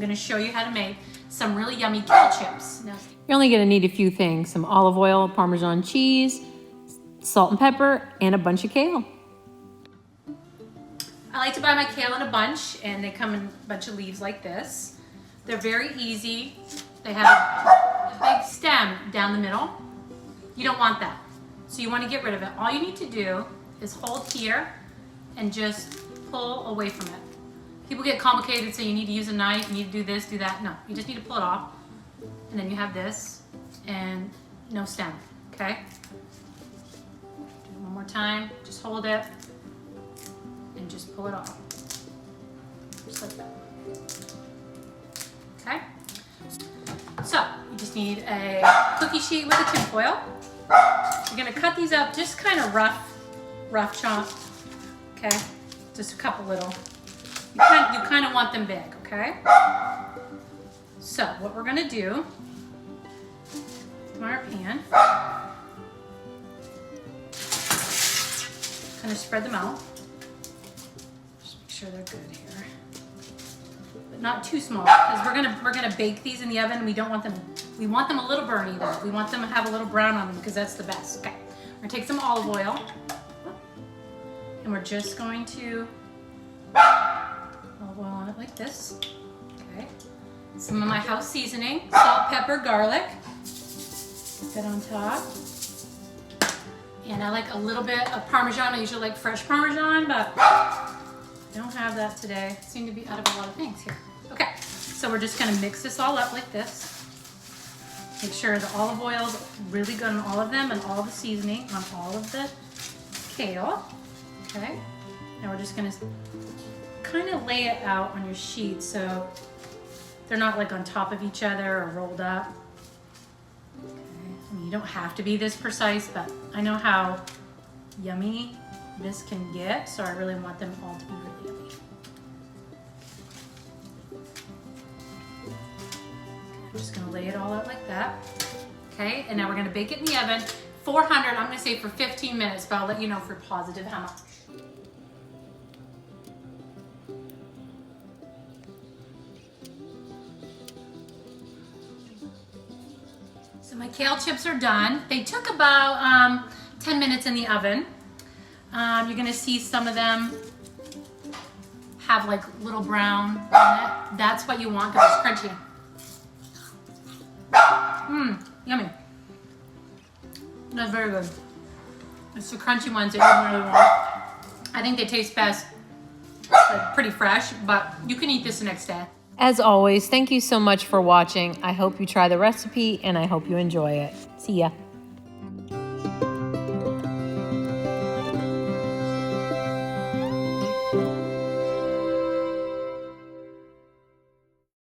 gonna show you how to make some really yummy kale chips. Now, You're only gonna need a few things: some olive oil, Parmesan cheese, salt and pepper, and a bunch of kale. I like to buy my kale in a bunch, and they come in a bunch of leaves like this. They're very easy. They have a big stem down the middle. You don't want that, so you want to get rid of it. All you need to do is hold here and just pull away from it. People get complicated, say you need to use a knife, you need to do this, do that. No, you just need to pull it off, and then you have this and no stem, okay? Do it one more time, just hold it and just pull it off, just like that, okay? So, you just need a cookie sheet with a tin foil. You're gonna cut these up just kind of rough chop, okay? Just a couple little. You kind of want them big, okay? So, what we're gonna do, on our pan, kind of spread them out. Just make sure they're good here, but not too small, because we're gonna bake these in the oven. We don't want them. We want them a little burny though. We want them to have a little brown on them because that's the best. Okay, we're gonna take some olive oil, and we're just going to olive oil on it like this. Okay, some of my house seasoning, salt, pepper, garlic. Put that on top. And I like a little bit of Parmesan. I usually like fresh Parmesan, but I don't have that today. I seem to be out of a lot of things here. Okay, so we're just gonna mix this all up like this. Make sure the olive oil's really good on all of them and all the seasoning on all of the kale. Okay, now we're just gonna kind of lay it out on your sheet so they're not like on top of each other or rolled up. Okay. I mean, you don't have to be this precise, but I know how yummy this can get, so I really want them all to be really yummy. I'm just gonna lay it all out like that. Okay, and now we're gonna bake it in the oven. 400, I'm gonna say for 15 minutes, but I'll let you know for positive how much. So my kale chips are done. They took about 10 minutes in the oven. You're gonna see some of them have like little brown on it. That's what you want because it's crunchy. Yummy. That's very good. It's the crunchy ones that you really want. I think they taste best like pretty fresh, but you can eat this the next day. As always, thank you so much for watching. I hope you try the recipe and I hope you enjoy it. See ya.